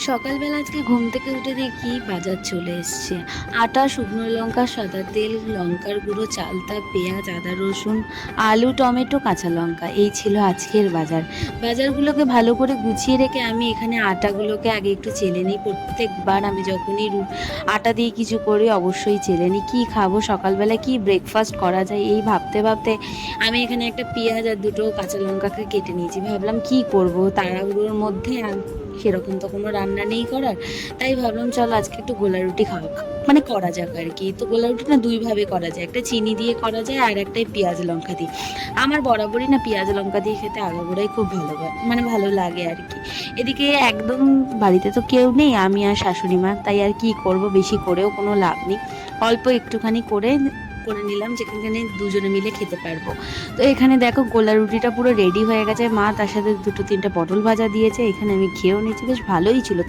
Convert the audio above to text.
সকালবেলা আজকে ঘুম থেকে উঠে দেখি বাজার চলে এসছে। আটা, শুকনো লঙ্কা, সাদা তেল, লঙ্কার গুঁড়ো, চালতা, পেঁয়াজ, আদা, রসুন, আলু, টমেটো, কাঁচা লঙ্কা, এই ছিল আজকের বাজার। বাজারগুলোকে ভালো করে গুছিয়ে রেখে আমি এখানে আটাগুলোকে আগে একটু চেলে নিই। প্রত্যেকবার আমি যখনই আটা দিয়ে কিছু করি অবশ্যই চেলে নিই। কী খাবো সকালবেলায়, কী ব্রেকফাস্ট করা যায় এই ভাবতে ভাবতে আমি এখানে একটা পেঁয়াজ আর দুটো কাঁচা লঙ্কাকে কেটে নিয়েছি। ভাবলাম কী করব তাড়াহুড়োর মধ্যে, আর সেরকম তো কোনো রান্না নেই করার। তাই ভাবলাম চলো আজকে একটু গোলা রুটি মানে করা যাক আর কি। তো গোলা রুটি না দুইভাবে করা যায়, একটা চিনি দিয়ে করা যায় আর একটাই পেঁয়াজ লঙ্কা দিয়ে। আমার বরাবরই না পেঁয়াজ লঙ্কা দিয়ে খেতে আগাগোড়াই খুব মানে ভালো লাগে আর কি। এদিকে একদম বাড়িতে তো কেউ নেই, আমি আর শাশুড়ি মা, তাই আর কি করব, বেশি করেও কোনো লাভ নেই। অল্প একটুখানি করে করে নিলাম যেখানে দুজনে মিলে খেতে পারবো। তো এখানে দেখো গোলা রুটিটা পুরো রেডি হয়ে গেছে। মা তার সাথে দুটো তিনটে পটল ভাজা দিয়েছে, এখানে আমি খেয়েও নিয়েছি, বেশ ভালোই ছিল।